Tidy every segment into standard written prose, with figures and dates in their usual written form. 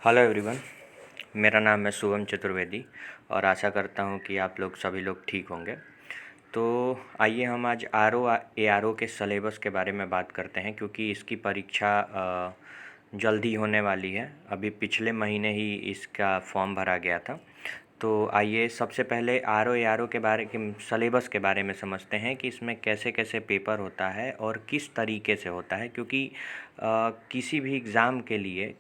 Hello everyone. मेरा नाम है शुभम चतुर्वेदी और आशा करता हूँ कि आप लोग सभी लोग ठीक होंगे। तो आइए हम आज ARO के सलेबस के बारे में बात करते हैं, क्योंकि इसकी परीक्षा जल्द ही होने वाली है। अभी पिछले महीने ही इसका फॉर्म भरा गया था। तो आइए सबसे पहले ARO के बारे के सलेबस के बारे में समझते हैं कि इसमें कैसे कैसे पेपर होता है और किस तरीके से होता है। क्योंकि किसी भी एग्ज़ाम के लिए,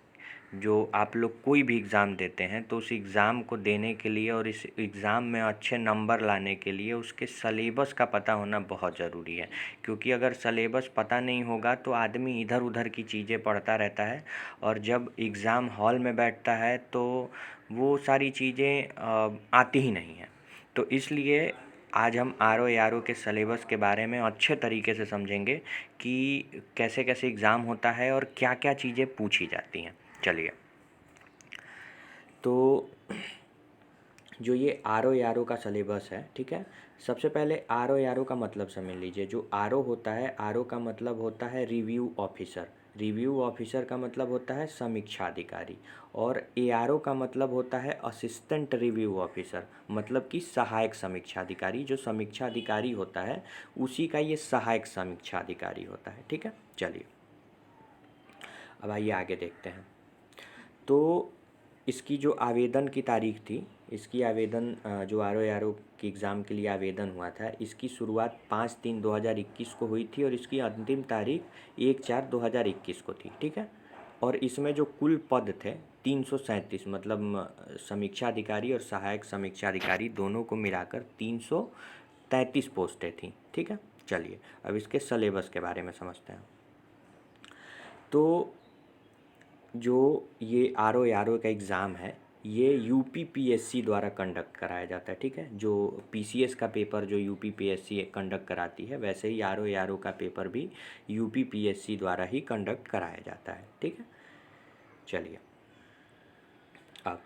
जो आप लोग कोई भी एग्ज़ाम देते हैं, तो उस एग्ज़ाम को देने के लिए और इस एग्ज़ाम में अच्छे नंबर लाने के लिए उसके सलेबस का पता होना बहुत ज़रूरी है। क्योंकि अगर सलेबस पता नहीं होगा तो आदमी इधर उधर की चीज़ें पढ़ता रहता है और जब एग्ज़ाम हॉल में बैठता है तो वो सारी चीज़ें आती ही नहीं हैं। तो इसलिए आज हम ARO के सलेबस के बारे में अच्छे तरीके से समझेंगे कि कैसे कैसे एग्ज़ाम होता है और क्या क्या चीज़ें पूछी जाती हैं। चलिए, तो जो ये ARO का सलेबस है, ठीक है। सबसे पहले ARO का मतलब समझ लीजिए। जो ARO होता है, ARO का मतलब होता है रिव्यू ऑफिसर। रिव्यू ऑफिसर का मतलब होता है समीक्षा अधिकारी। और ARO का मतलब होता है असिस्टेंट रिव्यू ऑफिसर, मतलब कि सहायक समीक्षा अधिकारी। जो समीक्षा अधिकारी होता है उसी का ये सहायक समीक्षा अधिकारी होता है, ठीक है। चलिए, अब आइए आगे देखते हैं। तो इसकी जो आवेदन की तारीख थी, इसकी आवेदन जो ARO की एग्ज़ाम के लिए आवेदन हुआ था, इसकी शुरुआत 5/3/2021 को हुई थी और इसकी अंतिम तारीख 1/4/2021 को थी, ठीक है। और इसमें जो कुल पद थे 337, मतलब समीक्षा अधिकारी और सहायक समीक्षा अधिकारी दोनों को मिलाकर 333 पोस्टें थीं, ठीक है। चलिए, अब इसके सलेबस के बारे में समझते हैं। तो जो ये ARO का एग्ज़ाम है, ये UPPSC द्वारा कंडक्ट कराया जाता है, ठीक है। जो PCS का पेपर जो UPPSC कंडक्ट कराती है, वैसे ही ARO का पेपर भी UPPSC द्वारा ही कंडक्ट कराया जाता है, ठीक है। चलिए, अब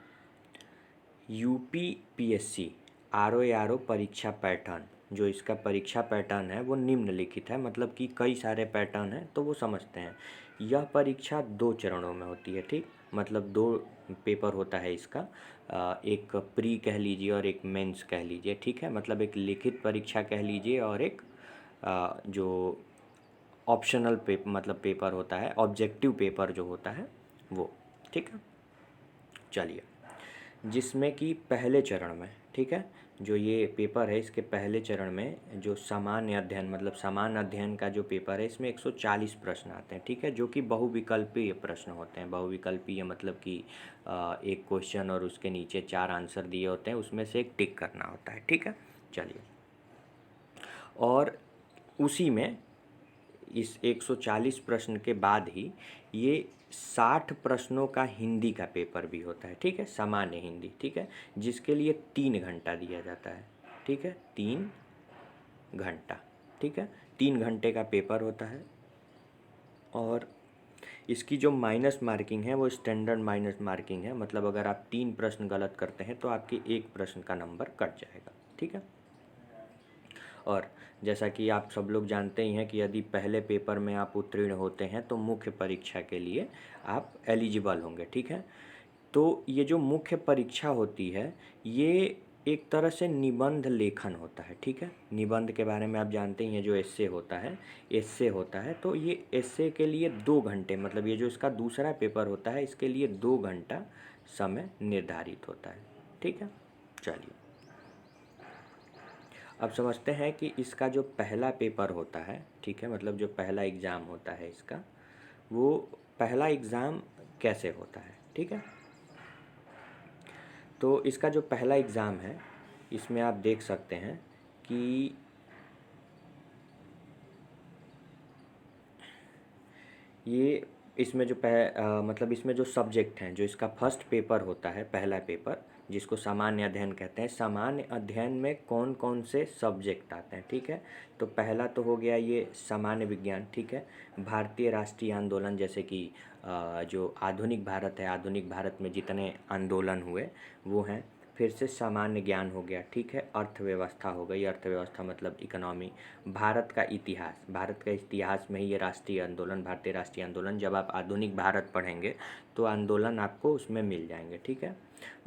UPPSC ARO परीक्षा पैटर्न, जो इसका परीक्षा पैटर्न है वो निम्नलिखित है, मतलब कि कई सारे पैटर्न हैं, तो वो समझते हैं। यह परीक्षा 2 चरणों में होती है, ठीक। मतलब 2 पेपर होता है इसका। एक प्री कह लीजिए और एक मेंस कह लीजिए, ठीक है। मतलब एक लिखित परीक्षा कह लीजिए और एक जो ऑप्शनल मतलब पेपर होता है, ऑब्जेक्टिव पेपर जो होता है वो, ठीक है। चलिए, जिसमें कि पहले चरण में, ठीक है, जो ये पेपर है इसके पहले चरण में जो सामान्य अध्ययन, मतलब सामान्य अध्ययन का जो पेपर है, इसमें 140 प्रश्न आते हैं, ठीक है। जो कि बहुविकल्पीय प्रश्न होते हैं। बहुविकल्पीय मतलब कि एक क्वेश्चन और उसके नीचे 4 आंसर दिए होते हैं, उसमें से एक टिक करना होता है, ठीक है। चलिए, और उसी में इस 140 प्रश्न के बाद ही ये 60 प्रश्नों का हिंदी का पेपर भी होता है, ठीक है, सामान्य हिंदी, ठीक है। जिसके लिए 3 घंटा दिया जाता है, ठीक है, 3 घंटा, ठीक है। 3 घंटे का पेपर होता है। और इसकी जो माइनस मार्किंग है वो स्टैंडर्ड माइनस मार्किंग है, मतलब अगर आप 3 प्रश्न गलत करते हैं तो आपके 1 प्रश्न का नंबर कट जाएगा, ठीक है। और जैसा कि आप सब लोग जानते ही हैं कि यदि पहले पेपर में आप उत्तीर्ण होते हैं तो मुख्य परीक्षा के लिए आप एलिजिबल होंगे, ठीक है। तो ये जो मुख्य परीक्षा होती है, ये एक तरह से निबंध लेखन होता है, ठीक है। निबंध के बारे में आप जानते ही हैं, जो एस्से होता है, एस्से होता है। तो ये एस्से के लिए 2 घंटे, मतलब ये जो इसका दूसरा पेपर होता है, इसके लिए 2 घंटा समय निर्धारित होता है, ठीक है। चलिए, अब समझते हैं कि इसका जो पहला पेपर होता है, ठीक है, मतलब जो पहला एग्ज़ाम होता है इसका, वो पहला एग्ज़ाम कैसे होता है, ठीक है। तो इसका जो पहला एग्ज़ाम है, इसमें आप देख सकते हैं कि ये इसमें जो मतलब इसमें जो सब्जेक्ट हैं, जो इसका फर्स्ट पेपर होता है, पहला पेपर, जिसको सामान्य अध्ययन कहते हैं। सामान्य अध्ययन में कौन कौन से सब्जेक्ट आते हैं, ठीक है। तो पहला तो हो गया ये सामान्य विज्ञान, ठीक है। भारतीय राष्ट्रीय आंदोलन, जैसे कि जो आधुनिक भारत है, आधुनिक भारत में जितने आंदोलन हुए वो हैं। फिर से सामान्य ज्ञान हो गया, ठीक है। अर्थव्यवस्था हो गई, अर्थव्यवस्था मतलब इकोनॉमी। भारत का इतिहास, भारत का इतिहास में ही ये राष्ट्रीय आंदोलन, भारतीय राष्ट्रीय आंदोलन, जब आप आधुनिक भारत पढ़ेंगे तो आंदोलन आपको उसमें मिल जाएंगे, ठीक है।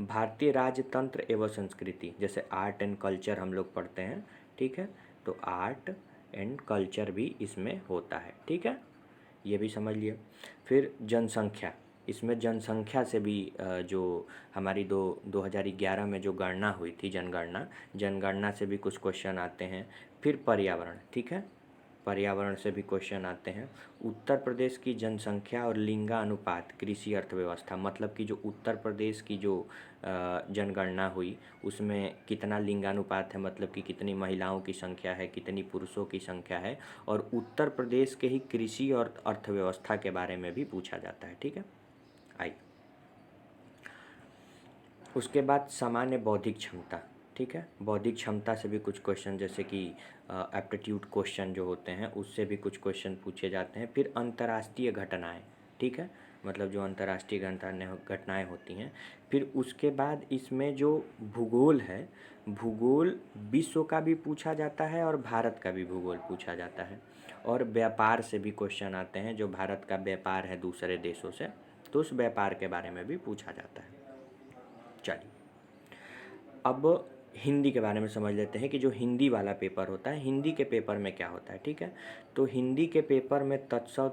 भारतीय राजतंत्र एवं संस्कृति, जैसे आर्ट एंड कल्चर हम लोग पढ़ते हैं, ठीक है। तो आर्ट एंड कल्चर भी इसमें होता है, ठीक है, ये भी समझ लिया। फिर जनसंख्या, इसमें जनसंख्या से भी जो हमारी 2011 में जो गणना हुई थी, जनगणना से भी कुछ क्वेश्चन आते हैं। फिर पर्यावरण, ठीक है, पर्यावरण से भी क्वेश्चन आते हैं। उत्तर प्रदेश की जनसंख्या और लिंगानुपात कृषि अर्थव्यवस्था, मतलब कि जो उत्तर प्रदेश की जो जनगणना हुई उसमें कितना लिंगानुपात है, मतलब कि कितनी महिलाओं की संख्या है, कितनी पुरुषों की संख्या है, और उत्तर प्रदेश के ही कृषि और अर्थव्यवस्था के बारे में भी पूछा जाता है, ठीक है। आइए, उसके बाद सामान्य बौद्धिक क्षमता, ठीक है। बौद्धिक क्षमता से भी कुछ क्वेश्चन, जैसे कि एप्टीट्यूड क्वेश्चन जो होते हैं उससे भी कुछ क्वेश्चन पूछे जाते हैं। फिर अंतर्राष्ट्रीय घटनाएं, ठीक है, मतलब जो अंतर्राष्ट्रीय घटनाएं होती हैं। फिर उसके बाद इसमें जो भूगोल है, भूगोल विश्व का भी पूछा जाता है और भारत का भी भूगोल पूछा जाता है। और व्यापार से भी क्वेश्चन आते हैं, जो भारत का व्यापार है दूसरे देशों से, तो उस व्यापार के बारे में भी पूछा जाता है। चलिए, अब हिंदी के बारे में समझ लेते हैं कि जो हिंदी वाला पेपर होता है, हिंदी के पेपर में क्या होता है, ठीक है। तो हिंदी के पेपर में तत्सम,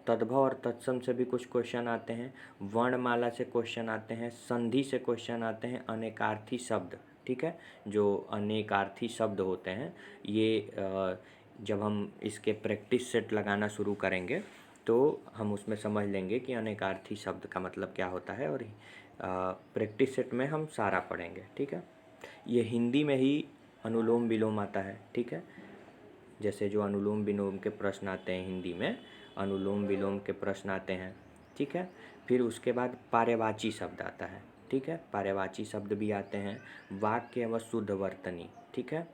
तद्भव और तत्सम से भी कुछ क्वेश्चन आते हैं, वर्णमाला से क्वेश्चन आते हैं, संधि से क्वेश्चन आते हैं, अनेकार्थी शब्द, ठीक है। जो अनेकार्थी शब्द होते हैं ये जब हम इसके प्रैक्टिस सेट लगाना शुरू करेंगे तो हम उसमें समझ लेंगे कि अनेकार्थी शब्द का मतलब क्या होता है, और प्रैक्टिस सेट में हम सारा पढ़ेंगे, ठीक है। ये हिंदी में ही अनुलोम विलोम आता है, ठीक है। जैसे जो अनुलोम विलोम के प्रश्न आते हैं हिंदी में, अनुलोम विलोम के प्रश्न आते हैं, ठीक है। फिर उसके बाद पर्यायवाची शब्द आता है, ठीक है, पर्यायवाची शब्द भी आते हैं। वाक्य एवं शुद्ध वर्तनी, ठीक है।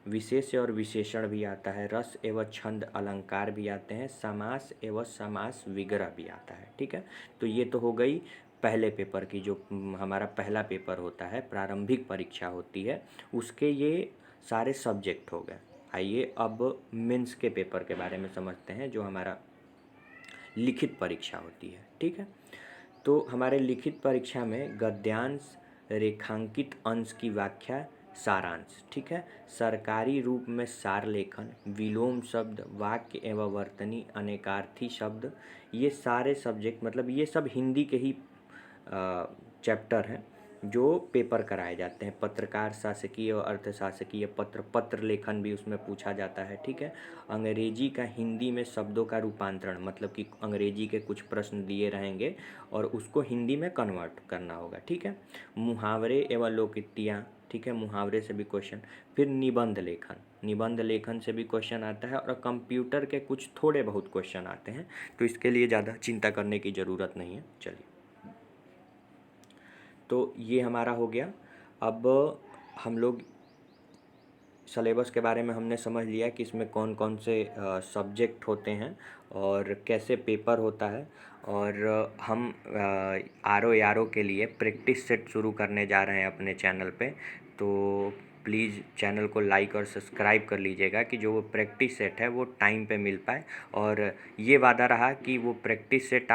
विशेष और विशेषण भी आता है। रस एवं छंद अलंकार भी आते हैं। समास एवं समास विग्रह भी आता है, ठीक है। तो ये तो हो गई पहले पेपर की, जो हमारा पहला पेपर होता है, प्रारंभिक परीक्षा होती है, उसके ये सारे सब्जेक्ट हो गए। आइए अब मेंस के पेपर के बारे में समझते हैं, जो हमारा लिखित परीक्षा होती है, ठीक है। तो हमारे लिखित परीक्षा में गद्यांश, रेखांकित अंश की व्याख्या, सारांश, ठीक है, सरकारी रूप में सार लेखन, विलोम शब्द, वाक्य एवं वर्तनी, अनेकार्थी शब्द, ये सारे सब्जेक्ट, मतलब ये सब हिंदी के ही चैप्टर हैं जो पेपर कराए जाते हैं। पत्रकार शासकीय और अर्थशासकीय, पत्र लेखन भी उसमें पूछा जाता है, ठीक है। अंग्रेजी का हिंदी में शब्दों का रूपांतरण, मतलब कि अंग्रेजी के कुछ प्रश्न दिए रहेंगे और उसको हिंदी में कन्वर्ट करना होगा, ठीक है। मुहावरे एवं लोकोक्तियाँ, ठीक है, मुहावरे से भी क्वेश्चन। फिर निबंध लेखन, निबंध लेखन से भी क्वेश्चन आता है, और कंप्यूटर के कुछ थोड़े बहुत क्वेश्चन आते हैं, तो इसके लिए ज़्यादा चिंता करने की ज़रूरत नहीं है। चलिए, तो ये हमारा हो गया। अब हम लोग सलेबस के बारे में हमने समझ लिया कि इसमें कौन कौन से सब्जेक्ट होते हैं और कैसे पेपर होता है, और हम RO के लिए प्रैक्टिस सेट शुरू करने जा रहे हैं अपने चैनल पे। तो प्लीज़ चैनल को लाइक और सब्सक्राइब कर लीजिएगा कि जो वो प्रैक्टिस सेट है वो टाइम पे मिल पाए, और ये वादा रहा कि वो प्रैक्टिस सेट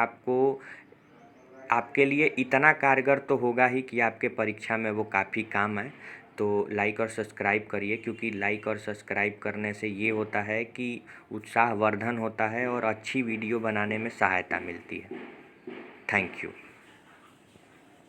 आपके लिए इतना कारगर तो होगा ही कि आपके परीक्षा में वो काफ़ी काम आए। तो लाइक और सब्सक्राइब करिए, क्योंकि लाइक और सब्सक्राइब करने से ये होता है कि उत्साहवर्धन होता है और अच्छी वीडियो बनाने में सहायता मिलती है। Thank you.